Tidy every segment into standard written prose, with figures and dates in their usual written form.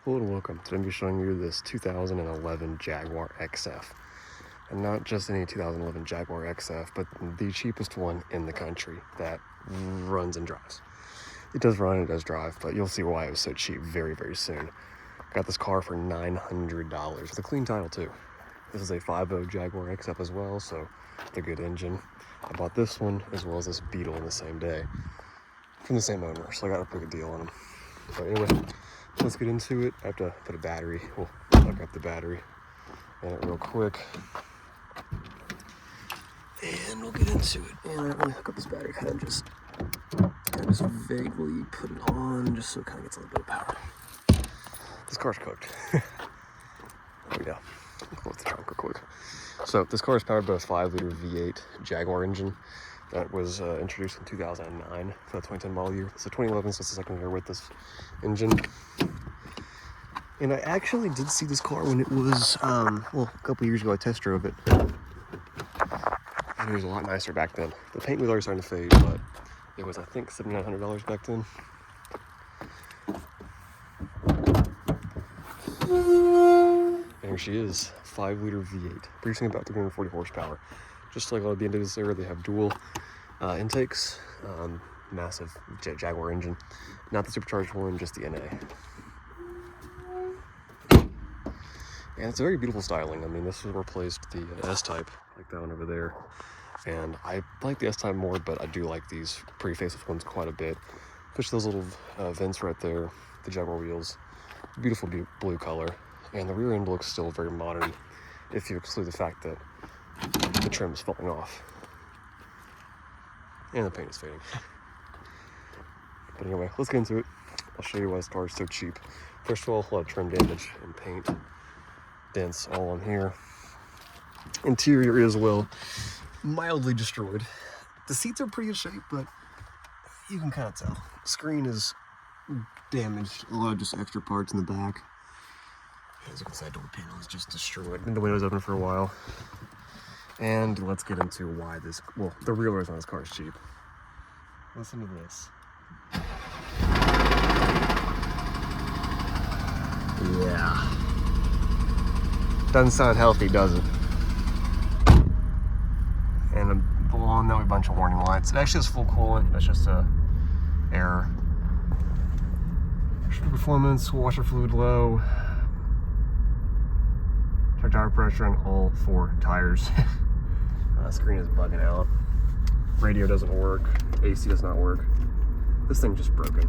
Hello and welcome. Today I'm going to be showing you this 2011 Jaguar XF. And not just any 2011 Jaguar XF, but the cheapest one in the country that runs and drives. It does run and it does drive, but you'll see why it was so cheap very, very soon. Got this car for $900 with a clean title too. This is a 5.0 Jaguar XF as well, so it's a good engine. I bought this one as well as this Beetle in the same day from the same owner, so I got a pretty good deal on them. But anyway, let's get into it. I have to put a battery. We'll plug up the battery in it real quick. And we'll get into it. And I'm gonna hook up this battery, kind of just vaguely put it on, just so it kind of gets a little bit of power. This car's cooked. There we go. I'll close the trunk real quick. So this car is powered by a 5-liter V8 Jaguar engine that was introduced in 2009 for the 2010 model year. It's a 2011, so it's the second year with this engine. And I actually did see this car when it was, well, a couple years ago I test drove it. And it was a lot nicer back then. The paint was already starting to fade, but it was, I think, $7,900 back then. And here she is, 5-liter V8, producing about 340 horsepower. Just like all the end of this era, they have dual intakes, massive Jaguar engine. Not the supercharged one, just the NA. And it's a very beautiful styling. I mean, this replaced the S-Type, like that one over there. And I like the S-Type more, but I do like these pre-facelift ones quite a bit. Especially those little vents right there, the Jaguar wheels. Beautiful blue color. And the rear end looks still very modern, if you exclude the fact that the trim is falling off. And the paint is fading. But anyway, let's get into it. I'll show you why this car is so cheap. First of all, a lot of trim damage and paint dents all on here. Interior is, well, mildly destroyed. The seats are in pretty good shape, but you can kind of tell. The screen is damaged. A lot of just extra parts in the back. As you can see, the door panel is just destroyed. And the window's open for a while. And let's get into why this, well, the real reason why this car is cheap. Listen to this. Yeah. Doesn't sound healthy, does it? And below that, we have a bunch of warning lights. It actually has full coolant. That's just a error. Performance, washer fluid low. Check tire pressure on all 4 tires. Screen is bugging out. Radio doesn't work. AC does not work. This thing's just broken.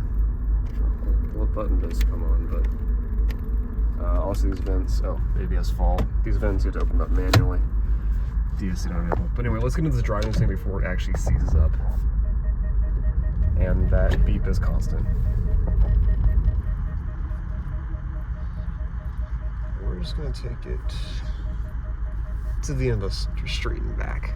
What button does come on? But also these vents. Oh, ABS fall. These vents you have to open up manually. DSC not able. But anyway, let's get into this driving thing before it actually seizes up. And that beep is constant. We're just gonna take it to the end of the street and back.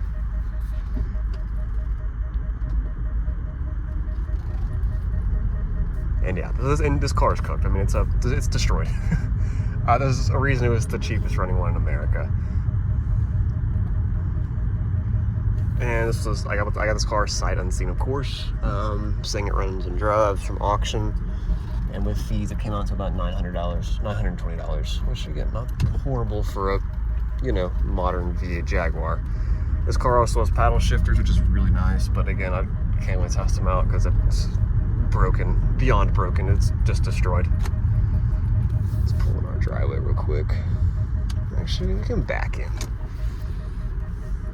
And yeah, this car is cooked. I mean, it's destroyed. There's a reason it was the cheapest running one in America. And this was, I got this car sight unseen, of course. Saying it runs and drives from auction. And with fees, it came out to about $900, $920, which again, not horrible for a, you know, modern V8 Jaguar. This car also has paddle shifters, which is really nice, but again, I can't really test them out because it's broken, beyond broken. It's just destroyed. Let's pull in our driveway real quick. Actually, we can back in.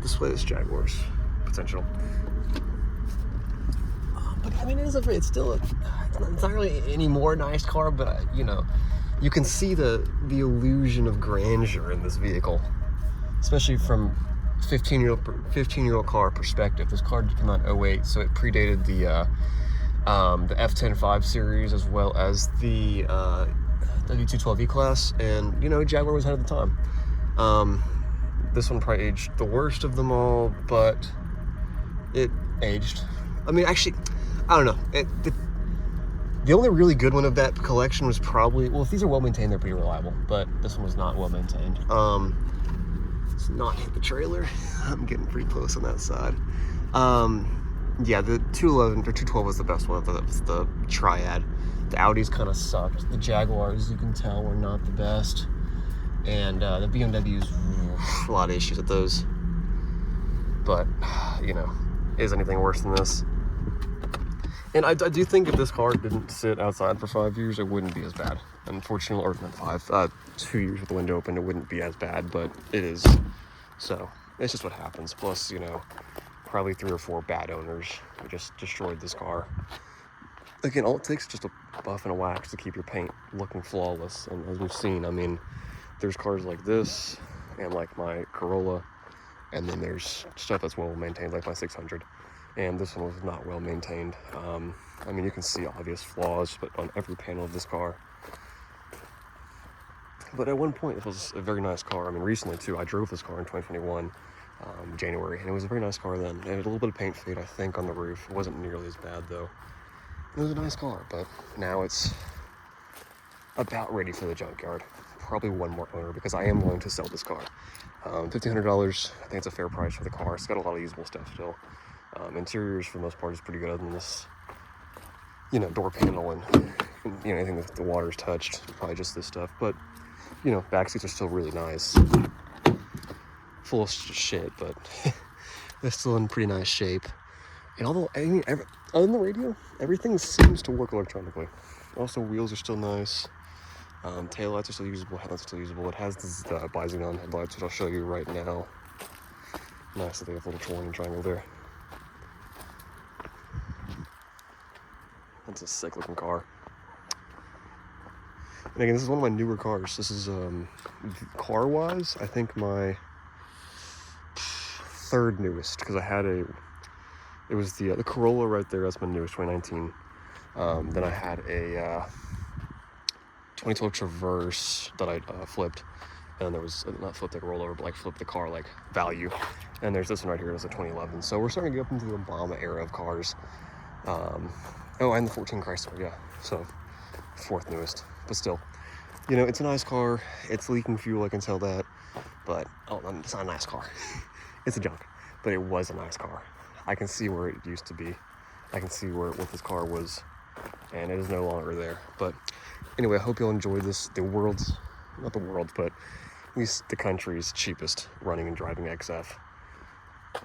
Display this Jaguar's potential. But I mean, it's not really any more nice car, but you know, you can see the illusion of grandeur in this vehicle, especially from 15-year-old car perspective. This car came out in 08, so it predated the F10 series as well as the W212 E-Class, and you know, Jaguar was ahead of the time. This one probably aged the worst of them all, but it aged. I mean, actually, I don't know. The only really good one of that collection was probably, well, if these are well maintained, they're pretty reliable, but this one was not well maintained. Let's not hit the trailer. I'm getting pretty close on that side. Yeah, the 211 or 212 was the best one. That was the triad. The Audis kind of sucked. The Jaguars, you can tell, were not the best. And the BMWs, a lot of issues with those. But, you know, is anything worse than this? And I do think if this car didn't sit outside for 5 years, it wouldn't be as bad. Unfortunately, or not 2 years with the window open, it wouldn't be as bad, but it is. So, it's just what happens. Plus, you know, probably 3 or 4 bad owners who just destroyed this car. Again, all it takes is just a buff and a wax to keep your paint looking flawless. And as we've seen, I mean, there's cars like this, and like my Corolla, and then there's stuff that's well maintained, like my 600. And this one was not well maintained. I mean, you can see obvious flaws, but on every panel of this car. But at one point, this was a very nice car. I mean, recently too, I drove this car in 2021, January, and it was a very nice car then. It had a little bit of paint fade, I think, on the roof. It wasn't nearly as bad though. It was a nice car, but now it's about ready for the junkyard. Probably one more owner, because I am going to sell this car. $1,500, I think it's a fair price for the car. It's got a lot of usable stuff still. Interiors, for the most part, is pretty good, other than this, you know, door panel and you know, anything that the water's touched. Probably just this stuff, but you know, back seats are still really nice. Full of shit, but they're still in pretty nice shape. And although, I mean, other than the radio, everything seems to work electronically. Also, wheels are still nice. Taillights are still usable. Headlights are still usable. It has these bi-xenon headlights, which I'll show you right now. Nice that they have a little warning triangle there. That's a sick looking car. And again, this is one of my newer cars. This is, car-wise, I think my 3rd newest, because I had it was the Corolla right there. That's my newest, 2019. Then I had a 2012 Traverse that I flipped, and there was not flipped like a rollover, but like flipped the car like value. And there's this one right here. It's a 2011. So we're starting to get up into the Obama era of cars. Oh, and the 14 Chrysler, yeah. So 4th newest, but still, you know, it's a nice car. It's leaking fuel, I can tell that. But it's not a nice car. It's a junk, but it was a nice car. I can see where it used to be. I can see what this car was, and it is no longer there. But anyway, I hope you'll enjoy this. The world's, not the world's, but at least the country's cheapest running and driving XF.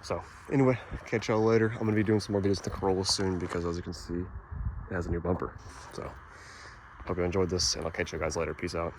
So anyway, catch y'all later. I'm gonna be doing some more videos with the Corolla soon, because as you can see, it has a new bumper. So hope you enjoyed this, and I'll catch you guys later. Peace out.